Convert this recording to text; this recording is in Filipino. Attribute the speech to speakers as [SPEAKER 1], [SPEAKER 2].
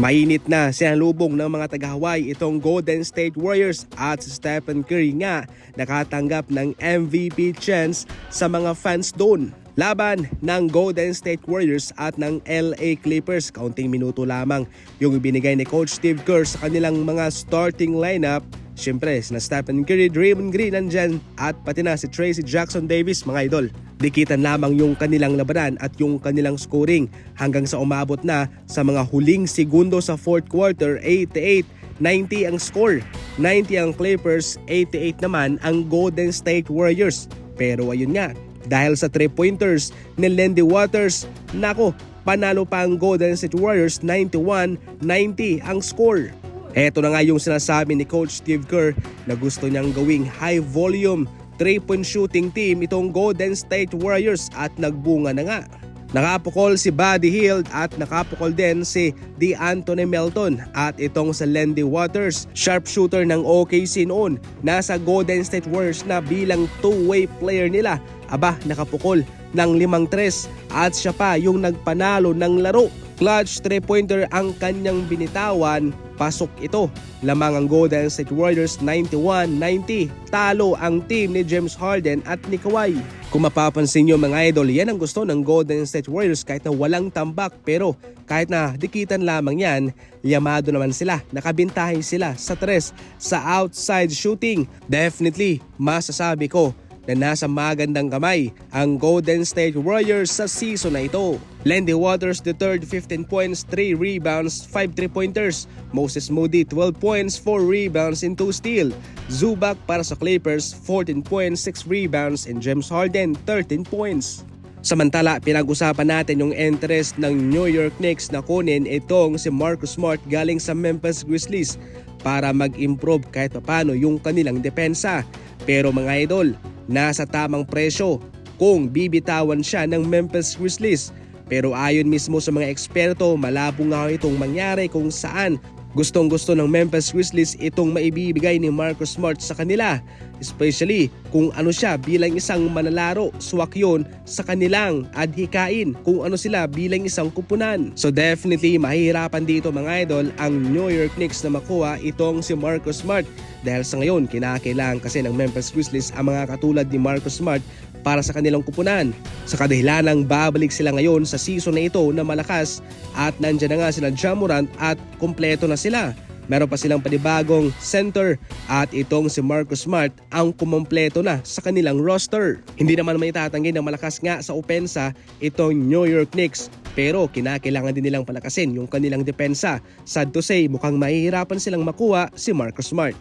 [SPEAKER 1] Mainit na sinalubong ng mga taga-Hawaii itong Golden State Warriors at si Stephen Curry nga nakatanggap ng MVP chance sa mga fans doon. Laban ng Golden State Warriors at ng LA Clippers, kaunting minuto lamang yung binigay ni Coach Steve Kerr sa kanilang mga starting lineup. Siyempre, sina Stephen Curry, Draymond Green nandyan at pati na si Tracy Jackson Davis, mga idol. Dikitan lamang yung kanilang labanan at yung kanilang scoring hanggang sa umabot na sa mga huling segundo sa fourth quarter. 88-90 ang score, 90 ang Clippers, 88 naman ang Golden State Warriors. Pero ayun nga, dahil sa 3-pointers ni Lindy Waters, nako, panalo pa ang Golden State Warriors. 91-90 ang score. Eto na nga yung sinasabi ni Coach Steve Kerr na gusto niyang gawing high volume 3-point shooting team itong Golden State Warriors at nagbunga na nga. Nakapukol si Buddy Hield at nakapukol din si DeAnthony Melton at itong sa Lindy Waters, sharpshooter ng OKC noon, nasa Golden State Warriors na bilang two-way player nila. Aba, nakapukol ng 5-3 at siya pa yung nagpanalo ng laro. Clutch 3-pointer ang kanyang binitawan, pasok ito. Lamang ang Golden State Warriors 91-90. Talo ang team ni James Harden at ni Kawhi. Kung mapapansin nyo mga idol, yan ang gusto ng Golden State Warriors kahit na walang tambak, pero kahit na dikitan lamang yan, yamado naman sila. Nakabintahin sila sa 3 sa outside shooting. Definitely, masasabi ko na nasa magandang kamay ang Golden State Warriors sa season na ito. Lindy Waters III, 15 points, 3 rebounds, 5 3-pointers. Moses Moody, 12 points, 4 rebounds and 2 steals. Zubac para sa Clippers, 14 points, 6 rebounds and James Harden, 13 points. Samantala, pinag-usapan natin yung interest ng New York Knicks na kunin itong si Marcus Smart galing sa Memphis Grizzlies para mag-improve kahit papano yung kanilang depensa. Pero mga idol, nasa tamang presyo kung bibitawan siya ng Memphis Grizzlies. Pero ayon mismo sa mga eksperto, malabo nga itong mangyari kung saan gustong-gusto ng Memphis Grizzlies itong maibibigay ni Marcus Smart sa kanila. Especially kung ano siya bilang isang manlalaro, swak yun sa kanilang adhikain kung ano sila bilang isang kupunan. So definitely mahihirapan dito mga idol ang New York Knicks na makuha itong si Marcus Smart. Dahil sa ngayon kinakailangan kasi ng Memphis Grizzlies ang mga katulad ni Marcus Smart para sa kanilang kupunan. Sa kadahilanang babalik sila ngayon sa season na ito na malakas at nandyan na nga sila Ja Morant at kumpleto na sila. Meron pa silang panibagong center at itong si Marcus Smart ang kumompleto na sa kanilang roster. Hindi naman may itatanggi na malakas nga sa opensa itong New York Knicks, pero kinakailangan din nilang palakasin yung kanilang depensa. Sad to say, mukhang mahihirapan silang makuha si Marcus Smart.